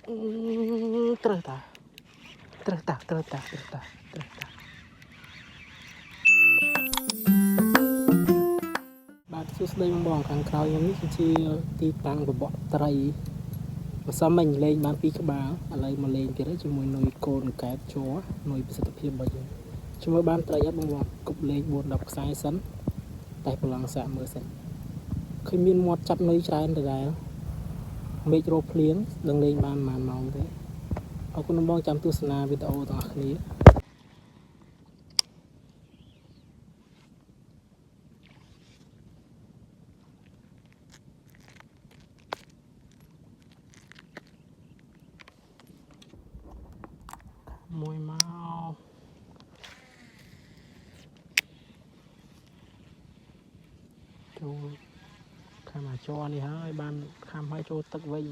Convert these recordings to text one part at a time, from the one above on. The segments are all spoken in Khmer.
ត្រូវតាបាទសួស្តីបងខាងក្រោយខ្ញុំនេះគឺជាទីតាំងបបក់ត្រីម្សិលមិញលេងបាន2ក្បាលឥឡូវមកលេងទៀតជាមួយនុយកូនកែបជ័រនុយប្រសិទ្ធភាពរបស់យើងជាមួយបានត្រីអត់បងគប់លេង4 10ខ្សែសិនតែប្រឡងសាកមើលសិនឃើញមានមាត់ចាប់នុយច្រើនដដែលមេឃរោភ្លៀងដឹងលេងបានប៉ុន្មានម៉ោងទេអរគុណបងចាំទស្សនាវីដេអូទាំងអស់គ្នាមួយមកចូលខាំអាចរនេះហើយបានខាំឲ្យចូលទឹកវិញ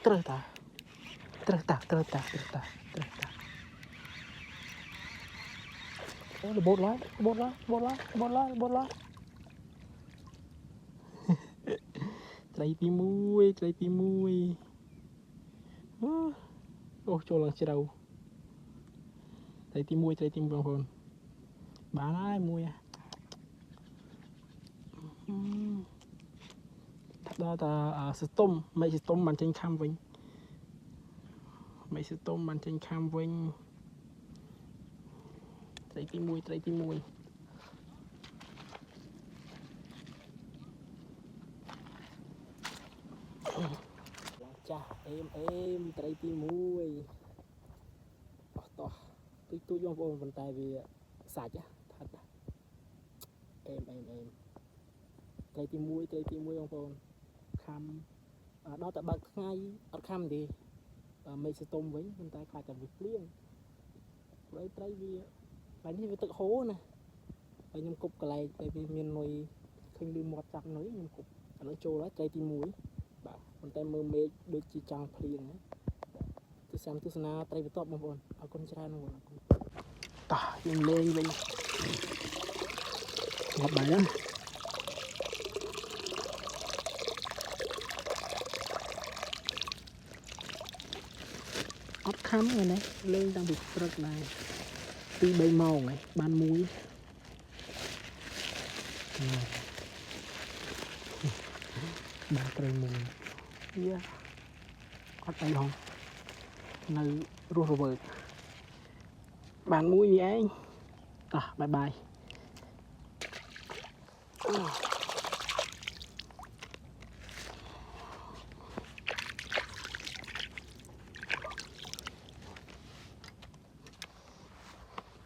ត្រូវតាអូរបូតឡើយត្រីទី1អូចូលឡើងជ្រៅត្រីទី1បងប្អូនបានហើយមួយដល់តាស្ទុំមេឃស្ទុំបានចេញខាំវិញត្រីទី1ចាស់អេមត្រីទី1អស់តោះទូចបងប្អូនប៉ុន្តែវាសាច់ថាអេមត្រីទី1បងប្អូនខាំដល់តែបើកថ្ងៃអត់ខាំទេមេឃស្ទុំវិញប៉ុន្តែខ្លាចតែវាភ្លៀងត្រីវាថ្ងៃនេះវាទឹកហូរណាហើយខ្ញុំគប់កន្លែងតែវាមាននុយឃើញលឺមាត់ចាប់នុយខ្ញុំគប់ឥឡូវចូលហើយត្រីទី1បាទប៉ុន្តែមើលមេឃដូចជាចង់ភ្លៀងណាទស្សនាត្រីបន្ទាប់បងប្អូនអរគុណច្រើនបងប្អូនតោះយើងលេងវិញងាប់បាយណាអត់ខំហ្នឹងណាលេងតាំងពីព្រឹកដែរ2 3 ម៉ោងហើយបានមួយបានត្រីមួយវាអត់អីហងនៅរស់រវើកបានមួយវាឯងតោះបាយ